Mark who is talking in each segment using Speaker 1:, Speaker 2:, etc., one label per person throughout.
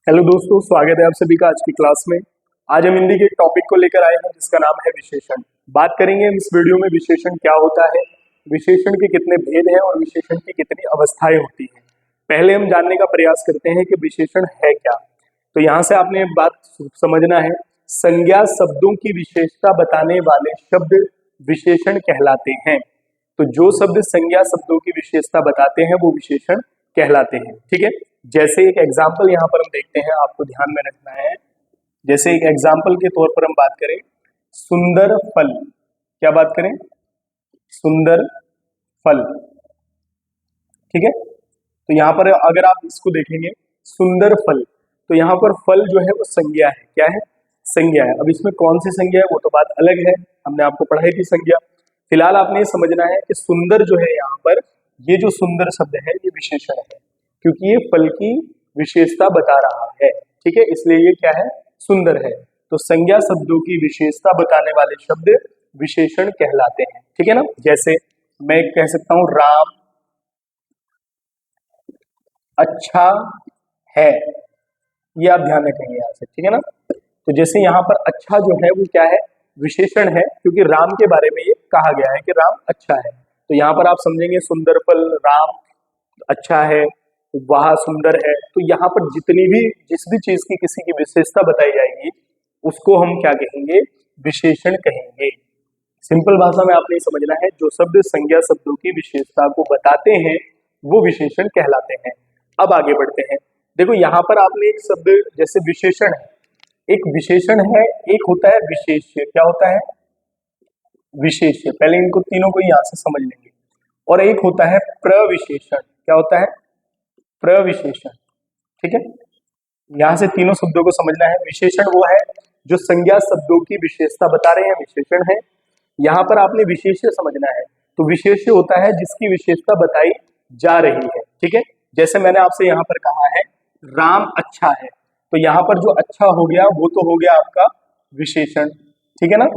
Speaker 1: Hello दोस्तों, स्वागत है आप सभी का आज की क्लास में। आज हम हिंदी के एक टॉपिक को लेकर आए हैं जिसका नाम है विशेषण। बात करेंगे हम इस वीडियो में विशेषण क्या होता है, विशेषण के कितने भेद हैं और विशेषण की कितनी अवस्थाएं होती हैं। पहले हम जानने का प्रयास करते हैं कि विशेषण है क्या। तो यहाँ से आपने बात समझना है, संज्ञा शब्दों की विशेषता बताने वाले शब्द विशेषण कहलाते हैं। तो जो शब्द संज्ञा शब्दों की विशेषता बताते हैं वो विशेषण कहलाते हैं। ठीक है, जैसे एक एग्जाम्पल यहाँ पर हम देखते हैं, आपको ध्यान में रखना है। जैसे एक एग्जाम्पल के तौर पर हम बात करें, सुंदर फल। क्या बात करें? सुंदर फल। ठीक है, तो यहाँ पर अगर आप इसको देखेंगे सुंदर फल, तो यहाँ पर फल जो है वो संज्ञा है। क्या है? संज्ञा है। अब इसमें कौन सी संज्ञा है वो तो बात अलग है, हमने आपको पढ़ाई थी संज्ञा। फिलहाल आपने ये समझना है कि सुंदर जो है यहाँ पर, ये जो सुंदर शब्द है ये विशेषण है, क्योंकि ये फल की विशेषता बता रहा है। ठीक है, इसलिए ये क्या है? सुंदर है। तो संज्ञा शब्दों की विशेषता बताने वाले शब्द विशेषण कहलाते हैं। ठीक है ना, जैसे मैं कह सकता हूं राम अच्छा है, ये आप ध्यान रखेंगे यहाँ से। ठीक है ना, तो जैसे यहाँ पर अच्छा जो है वो क्या है? विशेषण है, क्योंकि राम के बारे में ये कहा गया है कि राम अच्छा है। तो यहाँ पर आप समझेंगे सुंदर फल, राम अच्छा है, वह सुंदर है। तो यहाँ पर जितनी भी जिस भी चीज की किसी की विशेषता बताई जाएगी उसको हम क्या कहेंगे? विशेषण कहेंगे। सिंपल भाषा में आपने समझना है, जो शब्द संज्ञा शब्दों की विशेषता को बताते हैं वो विशेषण कहलाते हैं। अब आगे बढ़ते हैं। देखो यहाँ पर आपने एक शब्द, जैसे विशेषण है, एक विशेषण है, एक होता है विशेष्य। क्या होता है? विशेष्य। पहले इनको तीनों को यहाँ से समझ लेंगे। और एक होता है प्रविशेषण। क्या होता है? प्रविशेषण। ठीक है, यहां से तीनों शब्दों को समझना है। विशेषण वो है जो संज्ञा शब्दों की विशेषता बता रहे हैं, विशेषण है। यहाँ पर आपने विशेष्य समझना है, तो विशेष्य होता है जिसकी विशेषता बताई जा रही है। ठीक है, जैसे मैंने आपसे यहाँ पर कहा है राम अच्छा है, तो यहाँ पर जो अच्छा हो गया वो तो हो गया आपका विशेषण। ठीक है ना,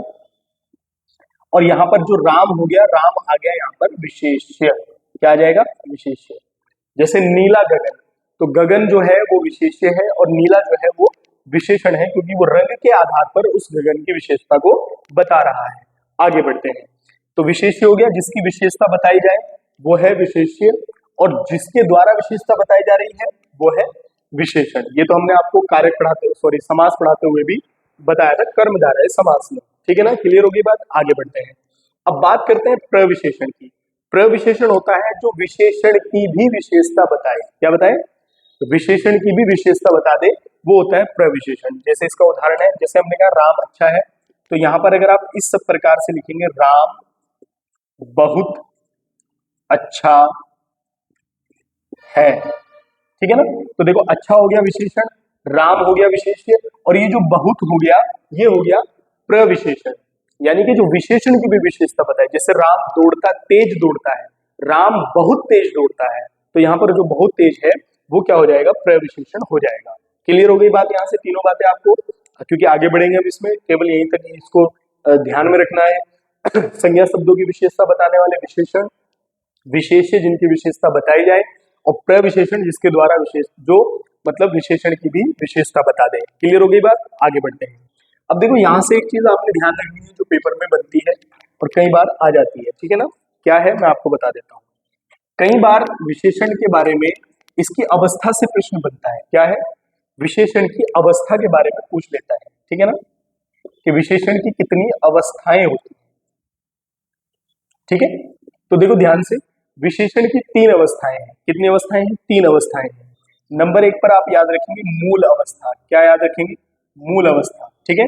Speaker 1: और यहाँ पर जो राम हो गया, राम आ गया यहाँ पर विशेष्य। क्या आ जाएगा? विशेष्य। जैसे नीला गगन, तो गगन जो है वो विशेष्य है और नीला जो है वो विशेषण है, क्योंकि वो रंग के आधार पर उस गगन की विशेषता को बता रहा है। आगे बढ़ते हैं। तो विशेष्य हो गया जिसकी विशेषता बताई जाए वो है विशेष्य, और जिसके द्वारा विशेषता बताई जा रही है वो है विशेषण। ये तो हमने आपको कारक पढ़ाते, सॉरी समास पढ़ाते हुए भी बताया था, कर्मधारय समास में। ठीक है ना, क्लियर होगी बात? आगे बढ़ते हैं। अब बात करते हैं प्रविशेषण की। प्रविशेषण होता है जो विशेषण की भी विशेषता बताए। क्या बताए? तो विशेषण की भी विशेषता बता दे, वो होता है प्रविशेषण। जैसे इसका उदाहरण है, जैसे हमने कहा राम अच्छा है, तो यहाँ पर अगर आप इस सब प्रकार से लिखेंगे राम बहुत अच्छा है। ठीक है ना, तो देखो अच्छा हो गया विशेषण, राम हो गया विशेष्य, और ये जो बहुत हो गया ये हो गया प्रविशेषण। यानी कि जो विशेषण की भी विशेषता बताए, जैसे राम दौड़ता, तेज दौड़ता है, राम बहुत तेज दौड़ता है, तो यहाँ पर जो बहुत तेज है वो क्या हो जाएगा? प्रविशेषण हो जाएगा। क्लियर हो गई बात? यहाँ से तीनों बातें आपको, क्योंकि आगे बढ़ेंगे हम इसमें, केवल यहीं तक इसको ध्यान में रखना है। संज्ञा शब्दों की विशेषता बताने वाले विशेषण, विशेष्य जिनकी विशेषता बताई जाए, और प्रविशेषण जिसके द्वारा विशेष, जो मतलब विशेषण की भी विशेषता बता दे। क्लियर हो गई बात? आगे बढ़ते हैं। अब देखो यहाँ से एक चीज आपने ध्यान रखनी है जो पेपर में बनती है और कई बार आ जाती है। ठीक है ना, क्या है मैं आपको बता देता हूँ। कई बार विशेषण के बारे में इसकी अवस्था से प्रश्न बनता है। क्या है? विशेषण की अवस्था के बारे में पूछ लेता है। ठीक है ना, कि विशेषण की कितनी अवस्थाएं होती हैं। ठीक है, तो देखो ध्यान से, विशेषण की तीन अवस्थाएं हैं। कितनी अवस्थाएं हैं? तीन अवस्थाएं हैं। नंबर एक पर आप याद रखेंगे मूल अवस्था। क्या याद रखेंगे? मूल अवस्था। ठीक है,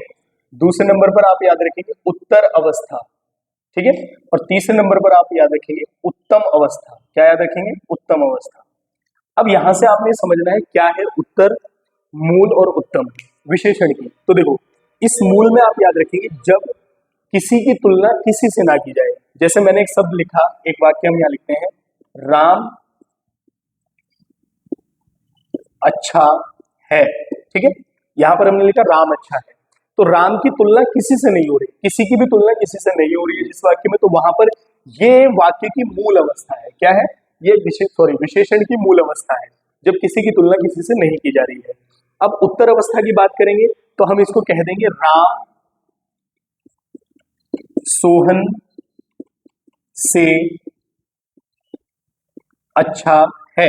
Speaker 1: दूसरे नंबर पर आप याद रखेंगे उत्तर अवस्था। ठीक है, और तीसरे नंबर पर आप याद रखेंगे उत्तम अवस्था। क्या याद रखेंगे? उत्तम अवस्था। अब यहां से आपने समझना है क्या है उत्तर, मूल और उत्तम विशेषण की। तो देखो इस मूल में आप याद रखेंगे जब किसी की तुलना किसी से ना की जाए। जैसे मैंने एक शब्द लिखा, एक वाक्य हम यहाँ लिखते हैं राम अच्छा है। ठीक है, यहां पर हमने लिखा राम अच्छा है, तो राम की तुलना किसी से नहीं हो रही, किसी की भी तुलना किसी से नहीं हो रही है जिस वाक्य में, तो वहां पर ये वाक्य की मूल अवस्था है। क्या है? ये विशेषण की मूल अवस्था है। जब किसी की तुलना किसी से नहीं की जा रही है। अब उत्तर अवस्था की बात करेंगे तो हम इसको कह देंगे राम सोहन से अच्छा है।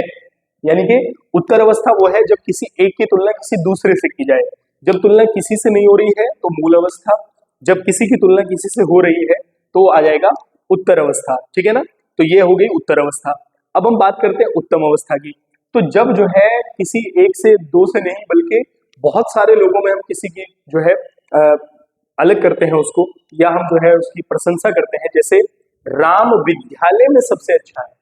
Speaker 1: यानी कि उत्तर अवस्था वो है जब किसी एक की तुलना किसी दूसरे से की जाए। जब तुलना किसी से नहीं हो रही है तो मूल अवस्था, जब किसी की तुलना किसी से हो रही है तो आ जाएगा उत्तर अवस्था। ठीक है ना, तो ये हो गई उत्तर अवस्था। अब हम बात करते हैं उत्तम अवस्था की। तो जब जो है किसी एक से दो से नहीं बल्कि बहुत सारे लोगों में हम किसी की जो है अलग करते हैं उसको, या हम जो है उसकी प्रशंसा करते हैं। जैसे राम विद्यालय में सबसे अच्छा है।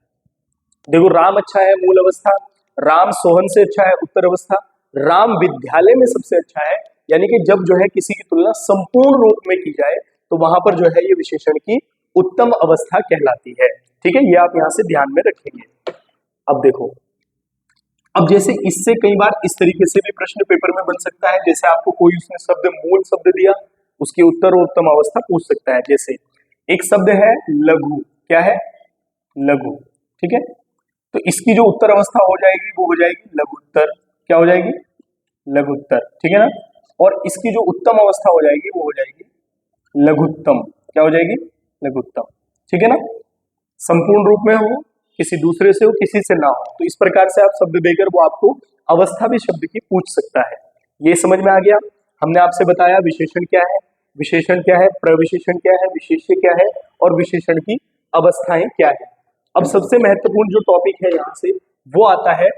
Speaker 1: देखो राम अच्छा है मूल अवस्था, राम सोहन से अच्छा है उत्तर अवस्था, राम विद्यालय में सबसे अच्छा है। यानी कि जब जो है किसी की तुलना संपूर्ण रूप में की जाए तो वहां पर जो है ये विशेषण की उत्तम अवस्था कहलाती है। ठीक है, ये आप यहां से ध्यान में रखेंगे। अब देखो, अब जैसे इससे कई बार इस तरीके से भी प्रश्न पेपर में बन सकता है। जैसे आपको कोई उसने शब्द मूल शब्द दिया, उसकी उत्तर और उत्तम अवस्था पूछ सकता है। जैसे एक शब्द है लघु, क्या है लघु, ठीक है, तो इसकी जो उत्तर अवस्था हो जाएगी वो हो जाएगी लघुत्तर। क्या हो जाएगी लघुत्तर, ठीक है ना। और इसकी जो उत्तम अवस्था हो जाएगी वो हो जाएगी लघुत्तम। क्या हो जाएगी लघुत्तम, ठीक है ना। संपूर्ण रूप में हो, किसी दूसरे से हो, किसी से ना हो, तो इस प्रकार से आप शब्द देकर वो आपको अवस्था भी शब्द की पूछ सकता है। ये समझ में आ गया। हमने आपसे बताया विशेषण क्या है, विशेषण क्या है, प्रविशेषण क्या है, विशेष्य क्या है और विशेषण की अवस्थाएं क्या है। अब सबसे महत्वपूर्ण जो टॉपिक है यहाँ से वो आता है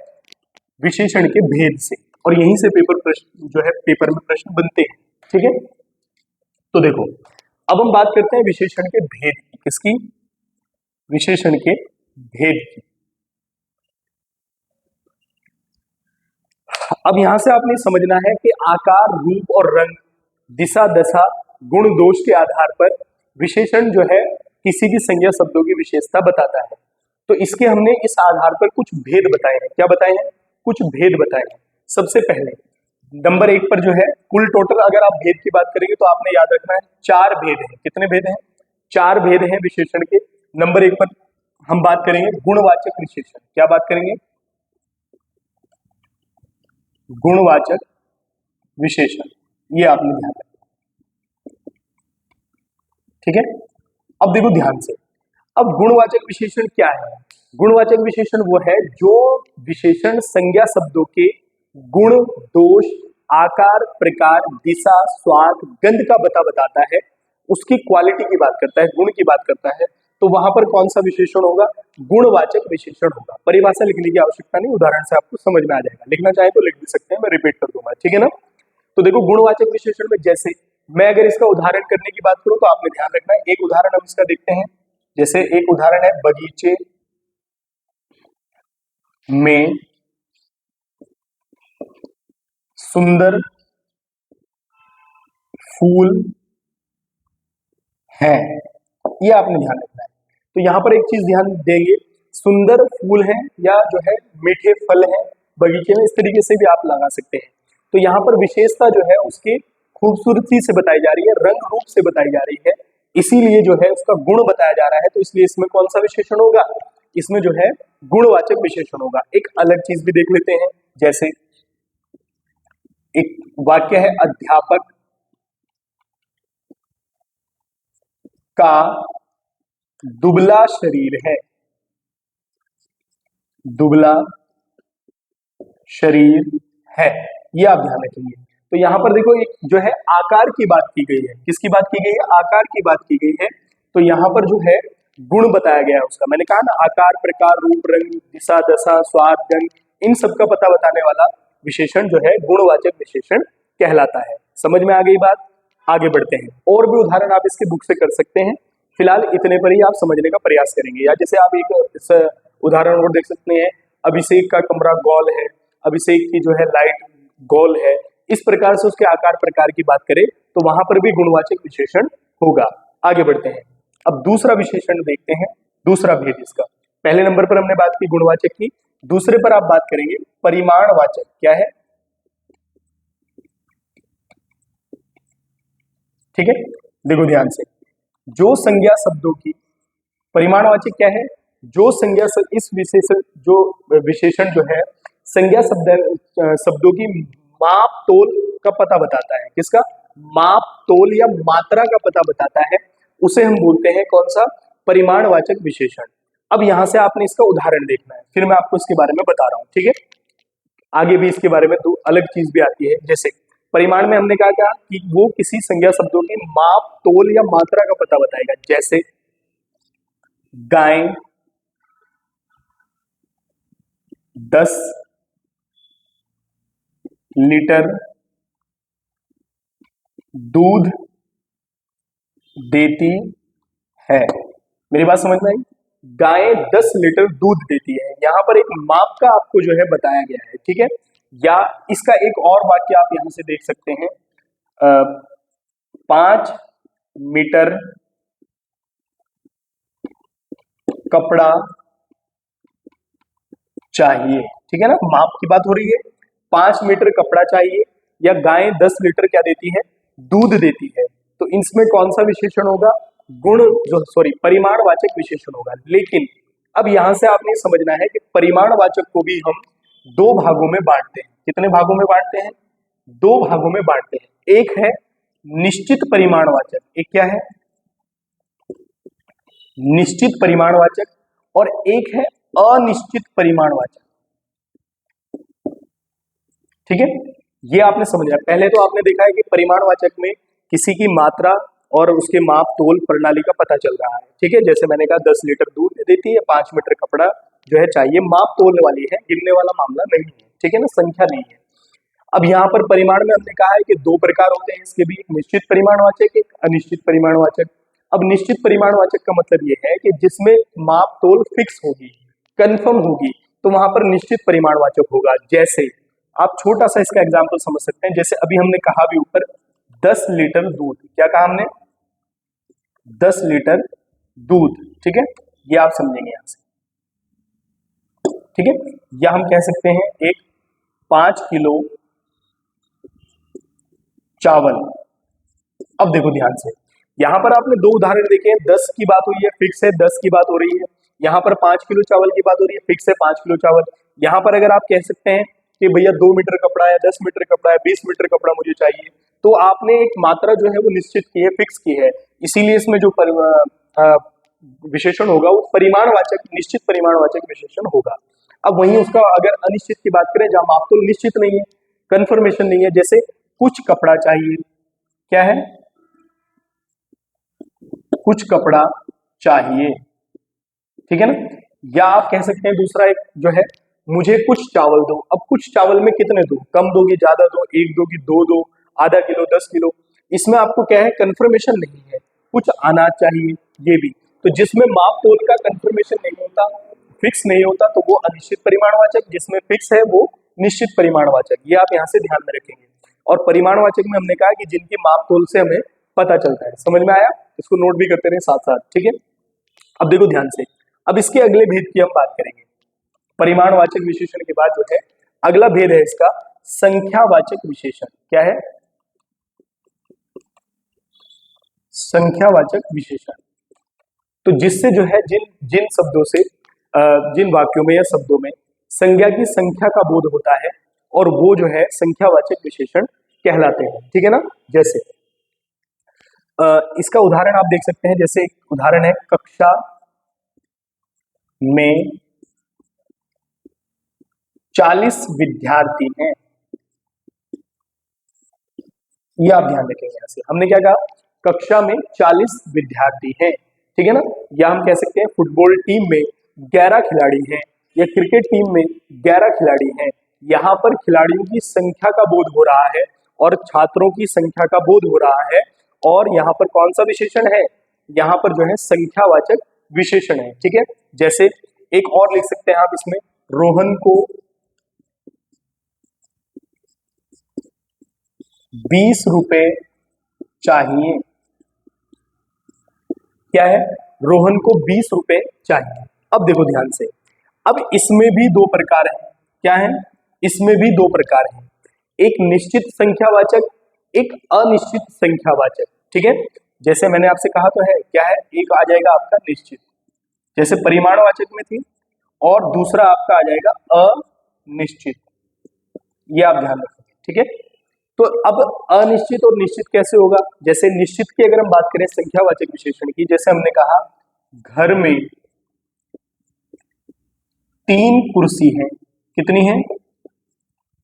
Speaker 1: विशेषण के भेद से, और यहीं से पेपर प्रश्न जो है पेपर में प्रश्न बनते हैं। ठीक है, तो देखो अब हम बात करते हैं विशेषण के भेद की। किसकी? विशेषण के भेद की। अब यहां से आपने समझना है कि आकार, रूप और रंग, दिशा, दशा, गुण, दोष के आधार पर विशेषण जो है किसी भी संज्ञा शब्दों की विशेषता बताता है। तो इसके हमने इस आधार पर कुछ भेद बताए हैं। क्या बताए हैं? कुछ भेद बताए हैं। सबसे पहले नंबर 1 पर जो है कुल टोटल अगर आप भेद की बात करेंगे तो आपने याद रखना है 4 भेद हैं। कितने भेद हैं? 4 भेद हैं विशेषण के। नंबर 1 पर हम बात करेंगे गुणवाचक विशेषण। क्या बात करेंगे? गुणवाचक विशेषण, ये आपने ध्यान रखना, ठीक है। अब देखो ध्यान से, अब गुणवाचक विशेषण क्या है? गुणवाचक विशेषण वो है जो विशेषण संज्ञा शब्दों के गुण, दोष, आकार, प्रकार, दिशा, स्वाद, गंध का बताता है, उसकी क्वालिटी की बात करता है, गुण की बात करता है। तो वहां पर कौन सा विशेषण होगा? गुणवाचक विशेषण होगा। परिभाषा लिखने की आवश्यकता नहीं, उदाहरण से आपको समझ में आ जाएगा। लिखना चाहे तो लिख भी सकते हैं, मैं रिपीट कर दूंगा, ठीक है ना। तो देखो गुणवाचक विशेषण में जैसे मैं अगर इसका उदाहरण करने की बात करूं तो आपने ध्यान रखना है। एक उदाहरण हम इसका देखते हैं। जैसे एक उदाहरण है बगीचे में सुंदर फूल है, ये आपने ध्यान रखना है। तो यहां पर एक चीज ध्यान देंगे, सुंदर फूल है या जो है मीठे फल है बगीचे में, इस तरीके से भी आप लगा सकते हैं। तो यहाँ पर विशेषता जो है उसकी खूबसूरती से बताई जा रही है, रंग रूप से बताई जा रही है, इसीलिए जो है उसका गुण बताया जा रहा है। तो इसलिए इसमें कौन सा विशेषण होगा? इसमें जो है गुणवाचक विशेषण होगा। एक अलग चीज भी देख लेते हैं। जैसे एक वाक्य है अध्यापक का दुबला शरीर है। दुबला शरीर है, ये आप ध्यान रखेंगे। तो यहां पर देखो एक जो है आकार की बात की गई है। किसकी बात की गई है? आकार की बात की गई है। तो यहां पर जो है गुण बताया गया है उसका। मैंने कहा ना आकार, प्रकार, रूप, रंग, दिशा, दशा, स्वाद, गंध, इन सब का पता बताने वाला विशेषण जो है गुणवाचक विशेषण कहलाता है। समझ में आ गई बात? आगे बढ़ते हैं। और भी उदाहरण आप इसके बुक से कर सकते हैं, फिलहाल इतने पर ही आप समझने का प्रयास करेंगे। या जैसे आप एक इस उदाहरण और देख सकते हैं, अभिषेक का कमरा गोल है, अभिषेक की जो है लाइट गोल है। इस प्रकार से उसके आकार प्रकार की बात करें तो वहां पर भी गुणवाचक विशेषण होगा। आगे बढ़ते हैं। अब दूसरा विशेषण देखते हैं, दूसरा भेद इसका। पहले नंबर पर हमने बात की गुणवाचक की, दूसरे पर आप बात करेंगे परिमाणवाचक। क्या है? ठीक है, देखो ध्यान से, जो संज्ञा शब्दों की परिमाणवाचक क्या है? जो संज्ञा इस विशेषण जो विशेषण जो है संज्ञा शब्दों की माप तोल का पता बताता है। किसका? माप तोल या मात्रा का पता बताता है, उसे हम बोलते हैं कौन सा? परिमाणवाचक विशेषण। अब यहां से आपने इसका उदाहरण देखना है, फिर मैं आपको इसके बारे में बता रहा हूं, ठीक है? आगे भी इसके बारे में तो अलग चीज भी आती है। जैसे परिमाण में हमने कहा क्या कि वो किसी संज्ञा शब्दों की माप तोल या मात्रा का पता बताएगा। जैसे गाय 10 लीटर दूध देती है। मेरी बात समझ में आई? गाय 10 लीटर दूध देती है, यहां पर एक माप का आपको जो है बताया गया है, ठीक है? या इसका एक और वाक्य आप यहां से देख सकते हैं, 5 मीटर कपड़ा चाहिए, ठीक है ना? माप की बात हो रही है, 5 मीटर कपड़ा चाहिए, या गाय 10 लीटर क्या देती है? दूध देती है। तो इसमें कौन सा विशेषण होगा? परिमाणवाचक विशेषण होगा। लेकिन अब यहां से आपने समझना है कि परिमाणवाचक को भी हम दो भागों में बांटते हैं। कितने भागों में बांटते हैं? दो भागों में बांटते हैं। एक है निश्चित परिमाणवाचक, एक क्या है? निश्चित परिमाणवाचक, और एक है अनिश्चित परिमाणवाचक, ठीक है? ये आपने समझा। पहले तो आपने देखा है कि परिमाणवाचक में किसी की मात्रा और उसके माप तोल प्रणाली का पता चल रहा है, ठीक है? जैसे मैंने कहा 10 लीटर दूध देती है, 5 मीटर कपड़ा जो है चाहिए, माप तोलने वाली है, गिनने वाला मामला नहीं है, ठीक है ना? संख्या नहीं है। अब यहाँ पर परिमाण में हमने कहा है कि दो प्रकार होते हैं इसके भी, एक निश्चित परिमाणवाचक, एक अनिश्चित परिमाणवाचक। अब निश्चित परिमाणवाचक का मतलब ये है कि जिसमें माप तोल फिक्स होगी, कंफर्म होगी, तो वहां पर निश्चित परिमाणवाचक होगा। जैसे आप छोटा सा इसका एग्जाम्पल समझ सकते हैं, जैसे अभी हमने कहा भी ऊपर 10 लीटर दूध, क्या कहा हमने? 10 लीटर दूध, ठीक है? ये आप समझेंगे यहां से, ठीक है? या हम कह सकते हैं एक 5 किलो चावल। अब देखो ध्यान से, यहां पर आपने दो उदाहरण देखे हैं, 10 की बात हुई है, फिक्स है 10 की बात हो रही है, यहां पर 5 किलो चावल की बात हो रही है, फिक्स है 5 किलो चावल। यहां पर अगर आप कह सकते हैं कि भैया 2 मीटर कपड़ा है, 10 मीटर कपड़ा है, 20 मीटर कपड़ा मुझे चाहिए, तो आपने एक मात्रा जो है वो निश्चित की है, फिक्स की है, इसीलिए इसमें जो विशेषण होगा वो परिमाणवाचक, निश्चित परिमाणवाचक विशेषण होगा। अब वहीं उसका अगर अनिश्चित की बात करें, जहां माप तो निश्चित नहीं है, कंफर्मेशन नहीं है, जैसे कुछ कपड़ा चाहिए, क्या है? कुछ कपड़ा चाहिए, ठीक है ना? या आप कह सकते हैं दूसरा एक जो है, मुझे कुछ चावल दो। अब कुछ चावल में कितने दो? कम दोगे, ज्यादा दो, एक दोगी, दो दो, आधा किलो, 10 किलो। इसमें आपको क्या है? कंफर्मेशन नहीं है, कुछ अनाज चाहिए, ये भी। तो जिसमें माप तोल का कंफर्मेशन नहीं होता, फिक्स नहीं होता, तो वो अनिश्चित परिमाणवाचक, जिसमें फिक्स है वो निश्चित परिमाणवाचक। ये आप यहाँ से ध्यान में रखेंगे। और परिमाणवाचक में हमने कहा कि जिनकी माप तोल से हमें पता चलता है। समझ में आया? इसको नोट भी करते रहे साथ साथ, ठीक है? अब देखो ध्यान से, अब इसके अगले भेद की हम बात करेंगे। परिमाणवाचक विशेषण के बाद जो है अगला भेद है इसका संख्यावाचक विशेषण। क्या है? संख्यावाचक विशेषण। तो जिससे जो है जिन जिन शब्दों से जिन वाक्यों में या शब्दों में संज्ञा की संख्या का बोध होता है, और वो जो है संख्यावाचक विशेषण कहलाते हैं, ठीक है ना? जैसे इसका उदाहरण आप देख सकते हैं, जैसे एक उदाहरण है, कक्षा में 40 विद्यार्थी हैं। ये आप ध्यान रखेंगे। यहां से हमने क्या कहा? कक्षा में 40 विद्यार्थी हैं, ठीक है ना? या हम कह सकते हैं फुटबॉल टीम में 11 खिलाड़ी हैं, या क्रिकेट टीम में 11 खिलाड़ी हैं। यहाँ पर खिलाड़ियों की संख्या का बोध हो रहा है और छात्रों की संख्या का बोध हो रहा है, और यहाँ पर कौन सा विशेषण है? यहाँ पर जो है संख्यावाचक विशेषण है, ठीक है? जैसे एक और लिख सकते हैं आप इसमें, रोहन को 20 रुपए चाहिए। क्या है? रोहन को 20 रुपए चाहिए। अब देखो ध्यान से, अब इसमें भी दो प्रकार हैं। क्या है? इसमें भी दो प्रकार हैं, एक निश्चित संख्यावाचक, एक अनिश्चित संख्यावाचक, ठीक है? जैसे मैंने आपसे कहा तो है, क्या है? एक आ जाएगा आपका निश्चित, जैसे परिमाणवाचक में थी, और दूसरा आपका आ जाएगा निश्चित, ये आप ध्यान रखेंगे, ठीक है। तो अब अनिश्चित और निश्चित कैसे होगा? जैसे निश्चित की अगर हम बात करें संख्यावाचक विशेषण की, जैसे हमने कहा घर में 3 कुर्सी हैं। कितनी है?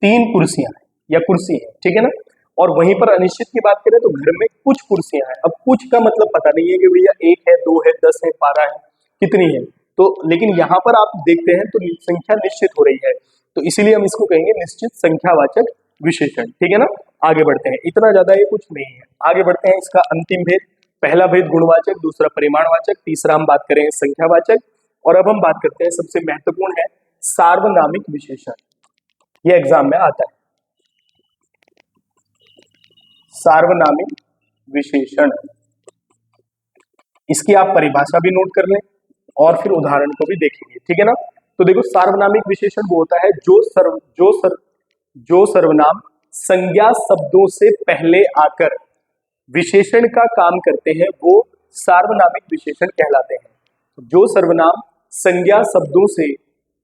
Speaker 1: 3 कुर्सियां हैं या कुर्सी है, ठीक है ना। और वहीं पर अनिश्चित की बात करें तो घर में कुछ कुर्सियां हैं। अब कुछ का मतलब पता नहीं है कि भैया 1 है, 2 है, 10 है, 12 है, कितनी है। तो लेकिन यहाँ पर आप देखते हैं तो संख्या निश्चित हो रही है, तो इसीलिए हम इसको कहेंगे निश्चित संख्यावाचक विशेषण, ठीक है ना। आगे बढ़ते हैं, इतना ज्यादा ये कुछ नहीं है। आगे बढ़ते हैं, इसका अंतिम भेद, पहला भेद गुणवाचक, दूसरा परिमाणवाचक, तीसरा हम बात करें संख्यावाचक, और अब हम बात करते हैं सबसे महत्वपूर्ण है सार्वनामिक विशेषण। ये एग्जाम में आता है, सार्वनामिक विशेषण। इसकी आप परिभाषा भी नोट कर लें और फिर उदाहरण को भी देखेंगे, ठीक है ना। तो देखो सार्वनामिक विशेषण वो होता है जो सर्वनाम संज्ञा शब्दों से पहले आकर विशेषण का काम करते हैं वो सार्वनामिक विशेषण कहलाते हैं। जो सर्वनाम संज्ञा शब्दों से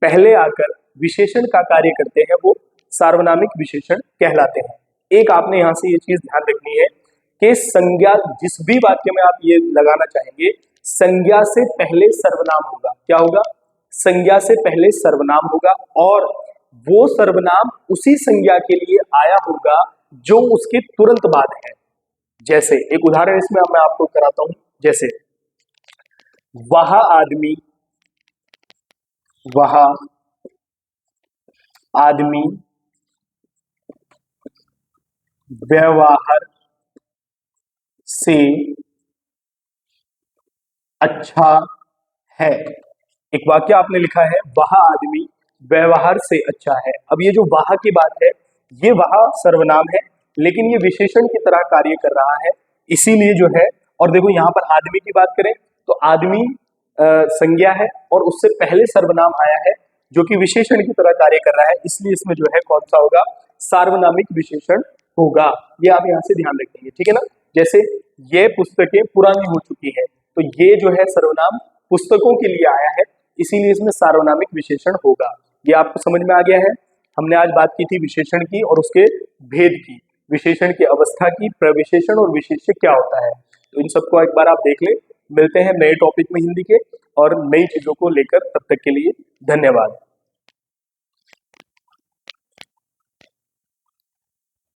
Speaker 1: पहले आकर विशेषण का कार्य करते हैं वो सार्वनामिक विशेषण कहलाते हैं। एक आपने यहां से ये चीज ध्यान रखनी है कि संज्ञा, जिस भी वाक्य में आप ये लगाना चाहेंगे, संज्ञा से पहले सर्वनाम होगा। क्या होगा? संज्ञा से पहले सर्वनाम होगा, और वो सर्वनाम उसी संज्ञा के लिए आया होगा जो उसके तुरंत बाद है। जैसे एक उदाहरण इसमें मैं आपको कराता हूं, जैसे वह आदमी, वह आदमी व्यवहार से अच्छा है। एक वाक्य आपने लिखा है वह आदमी व्यवहार से अच्छा है। अब ये जो वह की बात है, ये वह सर्वनाम है, लेकिन ये विशेषण की तरह कार्य कर रहा है, इसीलिए जो है। और देखो यहाँ पर आदमी की बात करें तो आदमी संज्ञा है और उससे पहले सर्वनाम आया है जो कि विशेषण की तरह कार्य कर रहा है, इसलिए इसमें जो है कौन सा होगा? सार्वनामिक विशेषण होगा। ये आप यहाँ से ध्यान रखेंगे, ठीक है ना। जैसे ये पुस्तकें पुरानी हो चुकी है, तो ये जो है सर्वनाम पुस्तकों के लिए आया है, इसीलिए इसमें सार्वनामिक विशेषण होगा। ये आपको समझ में आ गया है। हमने आज बात की थी विशेषण की और उसके भेद की, विशेषण की अवस्था की, प्रविशेषण और विशेष्य क्या होता है। तो इन सबको एक बार आप देख लें। मिलते हैं नए टॉपिक में हिंदी के और नई चीजों को लेकर, तब तक के लिए धन्यवाद।